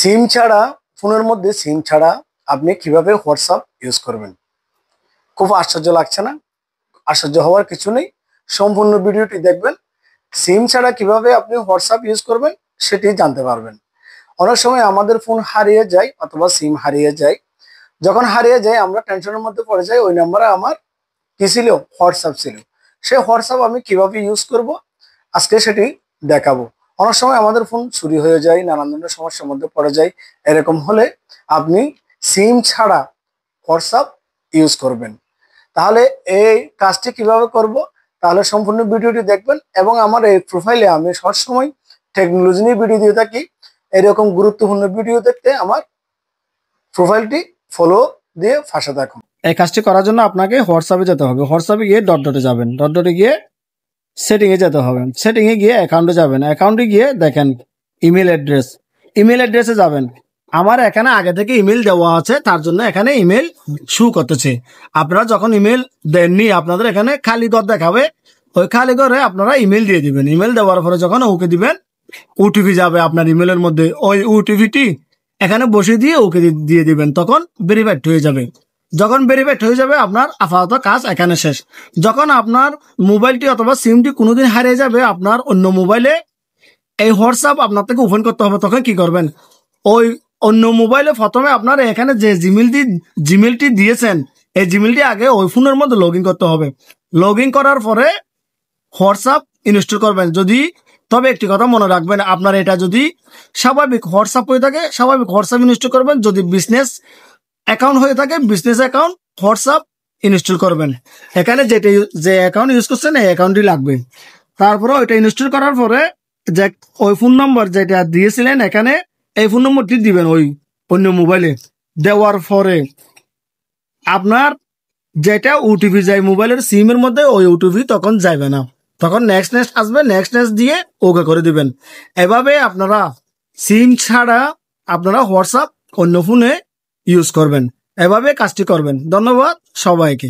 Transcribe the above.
সিম ছাড়া ফোনের মধ্যে সিম ছাড়া আপনি কিভাবে হোয়াটসঅ্যাপ ইউজ করবেন? খুব আশ্চর্য লাগছে না? আশ্চর্য হওয়ার কিছু নেই। সম্পূর্ণ ভিডিওটি দেখবেন। সিম ছাড়া কিভাবে আপনি হোয়াটসঅ্যাপ ইউজ করবেন সেটি জানতে পারবেন। অনেক সময় আমাদের ফোন হারিয়ে যায় অথবা সিম হারিয়ে যায়। যখন হারিয়ে যায় আমরা টেনশনের মধ্যে পড়ে যাই, ওই নাম্বারে আমার কি ছিল? হোয়াটসঅ্যাপ ছিল। সেই হোয়াটসঅ্যাপ আমি কিভাবে ইউজ করব আজকে সেটি দেখাবো। অনেক সময় আমাদের ফোন চুরি হয়ে যায়, নানান ধরনের সমস্যার মধ্যে পড়ে যায়। এরকম হলে আপনি সিম ছাড়া হোয়াটসঅ্যাপ ইউজ করবেন। তাহলে এই কাজটি কিভাবে করব? তাহলে সম্পূর্ণ ভিডিওটি দেখবেন এবং আমার এই প্রোফাইলে আমি সবসময় টেকনোলজি নিয়ে ভিডিও দিয়ে থাকি। এরকম গুরুত্বপূর্ণ ভিডিও দেখতে আমার প্রোফাইলটি ফলো দিয়ে পাশে থাকুন। এই কাজটি করার জন্য আপনাকে হোয়াটসঅ্যাপে যেতে হবে। হোয়াটসঅ্যাপে গিয়ে ডট ডটে যাবেন। ডট ডটে গিয়ে সেটিংয়ে যেতে হবে। সেটিংয়ে গিয়ে অ্যাকাউন্টে যাবেন। অ্যাকাউন্টে গিয়ে দেখেন ইমেল অ্যাড্রেস। ইমেল অ্যাড্রেসে যাবেন। আমার এখানে আগে থেকে ইমেল দেওয়া আছে, তার জন্য এখানে ইমেল শু করতেছে। আপনারা যখন ইমেল দেননি আপনাদের এখানে খালি ঘর দেখাবে। ওই খালি ঘরে আপনারা ইমেল দিয়ে দিবেন। ইমেল দেওয়ার পরে যখন ওকে দিবেন, ওটিপি যাবে আপনার ইমেলের মধ্যে। ওই ওটিপিটি এখানে বসিয়ে দিয়ে ওকে দিয়ে দিবেন, তখন ভেরিফাইড হয়ে যাবে। যখন ভেরিফাইড হয়ে যাবে আপনার আপাতত কাজ এখানে শেষ। যখন আপনার মোবাইলটি অথবা সিমটি কোনোদিন হারিয়ে যাবে আপনার অন্য মোবাইলে, এই হোয়াটসঅ্যাপ আপনার থেকে ওপেন করতে হবে। তখন কি করবেন? ওই অন্য মোবাইলে প্রথমে আপনার এখানে যে জিমেলটি দিয়েছেন, এই জিমেলটি আগে ওই ফোনের মধ্যে লগ ইন করতে হবে। লগ ইন করার পরে হোয়াটসঅ্যাপ ইনস্টল করবেন। তবে একটি কথা মনে রাখবেন, আপনার এটা যদি স্বাভাবিক হোয়াটসঅ্যাপ হয়ে থাকে স্বাভাবিক হোয়াটসঅ্যাপ ইনস্টল করবেন। যদি বিজনেস অ্যাকাউন্ট হয়ে থাকে বিজনেস অ্যাকাউন্ট হোয়াটসঅ্যাপ ইনস্টল করবেন। এখানে যে অ্যাকাউন্ট ইউজ করছেন এই অ্যাকাউন্টটি লাগবে। তারপরে ওইটা ইনস্টল করার পরে যে ওই ফোন নম্বর যেটা দিয়েছিলেন এখানে এই ফোন নম্বরটি দিবেন ওই অন্য মোবাইলে। দেওয়ার পরে আপনার যেটা ওটিপি যায় মোবাইলের সিমের মধ্যে, ওই ওটিপি তখন যাবে না। তখন নেক্সট আসবে, নেক্সট দিয়ে ওকে করে দিবেন। এভাবে আপনারা সিম ছাড়া আপনারা হোয়াটসঅ্যাপ অন্য ফোনে ইউজ করবেন। এভাবে কাজটি করবেন। ধন্যবাদ সবাইকে।